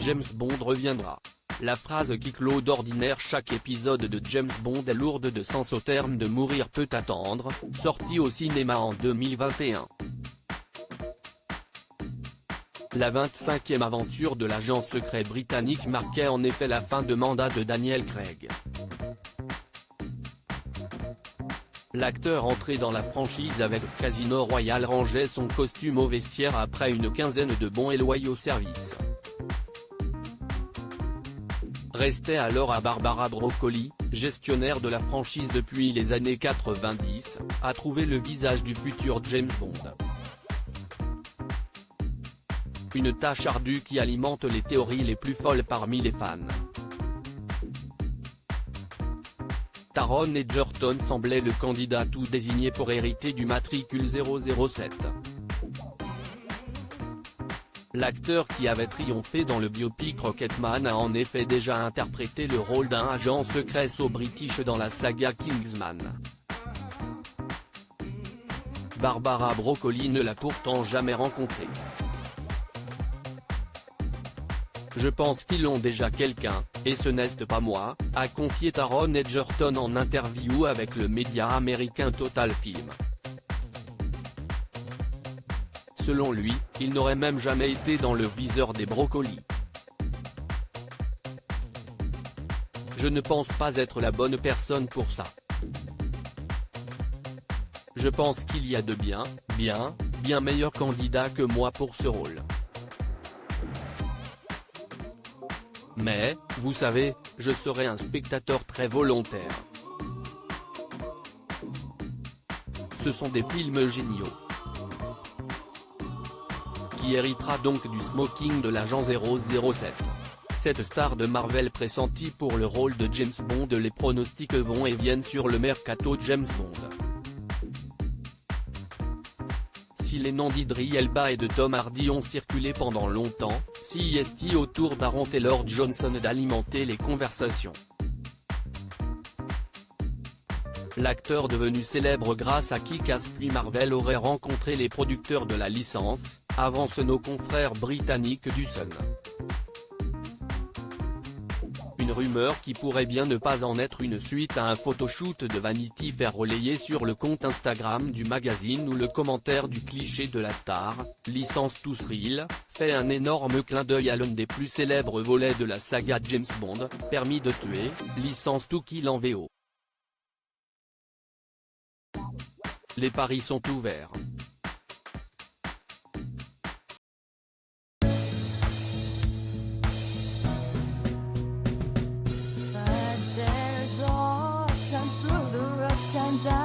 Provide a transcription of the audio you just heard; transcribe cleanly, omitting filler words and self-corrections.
James Bond reviendra. La phrase qui clôt d'ordinaire chaque épisode de James Bond est lourde de sens au terme de Mourir peut attendre, sorti au cinéma en 2021. La 25e aventure de l'agent secret britannique marquait en effet la fin de mandat de Daniel Craig. L'acteur entré dans la franchise avec Casino Royale rangeait son costume au vestiaire après une quinzaine de bons et loyaux services. Restait alors à Barbara Broccoli, gestionnaire de la franchise depuis les années 90, à trouver le visage du futur James Bond. Une tâche ardue qui alimente les théories les plus folles parmi les fans. Taron Egerton semblait le candidat tout désigné pour hériter du matricule 007. L'acteur qui avait triomphé dans le biopic Rocketman a en effet déjà interprété le rôle d'un agent secret british dans la saga Kingsman. Barbara Broccoli ne l'a pourtant jamais rencontré. Je pense qu'ils ont déjà quelqu'un, et ce n'est pas moi, a confié Taron Egerton en interview avec le média américain Total Film. Selon lui, il n'aurait même jamais été dans le viseur des Broccoli. Je ne pense pas être la bonne personne pour ça. Je pense qu'il y a de bien meilleurs candidats que moi pour ce rôle. Mais, vous savez, je serai un spectateur très volontaire. Ce sont des films géniaux. Qui héritera donc du smoking de l'agent 007. Cette star de Marvel pressentie pour le rôle de James Bond. Les pronostics vont et viennent sur le mercato James Bond. Si les noms d'Idris Elba et de Tom Hardy ont circulé pendant longtemps, c'est au tour d'Aaron Taylor-Johnson d'alimenter les conversations. L'acteur devenu célèbre grâce à Kick-Ass puis Marvel aurait rencontré les producteurs de la licence, avancent nos confrères britanniques du Sun. Une rumeur qui pourrait bien ne pas en être une suite à un photoshoot de Vanity Fair relayé sur le compte Instagram du magazine où le commentaire du cliché de la star, licence to thrill, fait un énorme clin d'œil à l'un des plus célèbres volets de la saga James Bond, Permis de tuer, licence to kill en VO. Les paris sont ouverts. Times